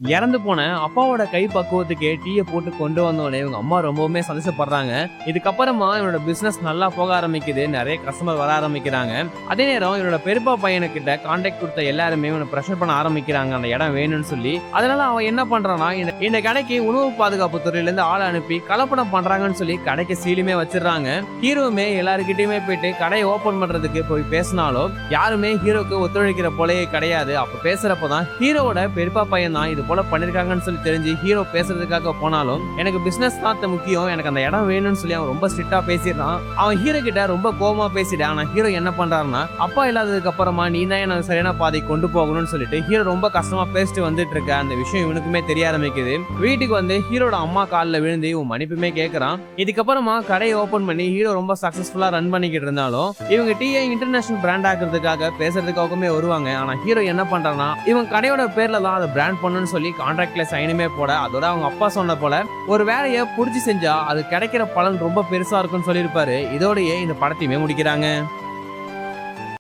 இறந்து போன அப்பாவோட கை பக்குவத்துக்கே டீயை போட்டு கொண்டு வந்தோடனே இவங்க அம்மா ரொம்பவுமே சந்தோஷப்படுறாங்க. இதுக்கப்புறமா இவனோட பிசினஸ் நல்லா போக ஆரம்பிக்குது. நிறைய கஸ்டமர் வர ஆரம்பிக்கிறாங்க. அதே நேரம் இவனோட பெரியப்பா பையனுக்கிட்ட கான்டாக்ட் கொடுத்த எல்லாருமே இவனை ப்ரெஷர் பண்ண ஆரம்பிக்கிறாங்க அந்த இடம் வேணும்னு சொல்லி. அதனால அவன் என்ன பண்றான்னா, இந்த கடைக்கு உணவு பாதுகாப்பு துறையில இருந்து ஆள் அனுப்பி கலப்படம் பண்றாங்கன்னு சொல்லி கடைக்கு சீலுமே வச்சிடறாங்க. ஹீரோவுமே எல்லாருக்கிட்டையுமே போயிட்டு கடையை ஓபன் பண்றதுக்கு போய் பேசினாலும் யாருமே ஹீரோக்கு ஒத்துழைக்கிற போலயே கிடையாது. அப்ப பேசுறப்பதான் ஹீரோவோட பெரியப்பா பையன் தான் இது போல பண்ணிருக்காங்கன்னு சொல்லி தெரிஞ்சு ஹீரோ பேசுறதுக்காக போனாலும் எனக்கு பிசினஸ் தான் முக்கியம், எனக்கு அந்த இடம் வேணும்னு சொல்லி அவன் ரொம்ப ஸ்ட்ரிக்டா பேசிடுறான். அவன் ஹீரோ கிட்ட ரொம்ப கோபமா பேசிட்டான். ஆனா ஹீரோ என்ன பண்றாருன்னா, அப்பா இல்லாததுக்கு அப்புறமா நீ தான் எனக்கு சரியான பாதை கொண்டு போகணும்னு சொல்லிட்டு ஹீரோ ரொம்ப கஷ்டமா பேசிட்டு வந்துட்டு இருக்க. அந்த விஷயம் இவனுக்குமே தெரிய ஆரம்பிக்குது. வீட்டுக்கு வந்து ஹீரோட அம்மா காலில் விழுந்து இவன் மன்னிப்புமே கேட்கறான். இதுக்கப்புறமா கடையை ஓபன் பண்ணி ஹீரோ ரொம்ப சக்சஸ்ஃபுல்லா ரன் பண்ணிக்கிட்டு இருந்தாலும் இவங்க டீயை இன்டர்நேஷனல் பிராண்ட் ஆக்குறதுக்காக பேசுறதுக்காகவுமே வருவாங்க. ஆனா ஹீரோ என்ன பண்றான்னா, இவன் கடையோட பேர்ல தான் அதை பிராண்ட் பண்ணணும்னு சொல்லி கான்ட்ராக்ட்ல சைனுமே போட, அதோட அவங்க அப்பா சொன்ன போல ஒரு வேலையை புடிச்சு செஞ்சா அது கிடைக்கிற பலன் ரொம்ப பெருசா இருக்கும்னு சொல்லியிருப்பாரு. இதோடயே இந்த படத்தையுமே முடிக்கிறாங்க.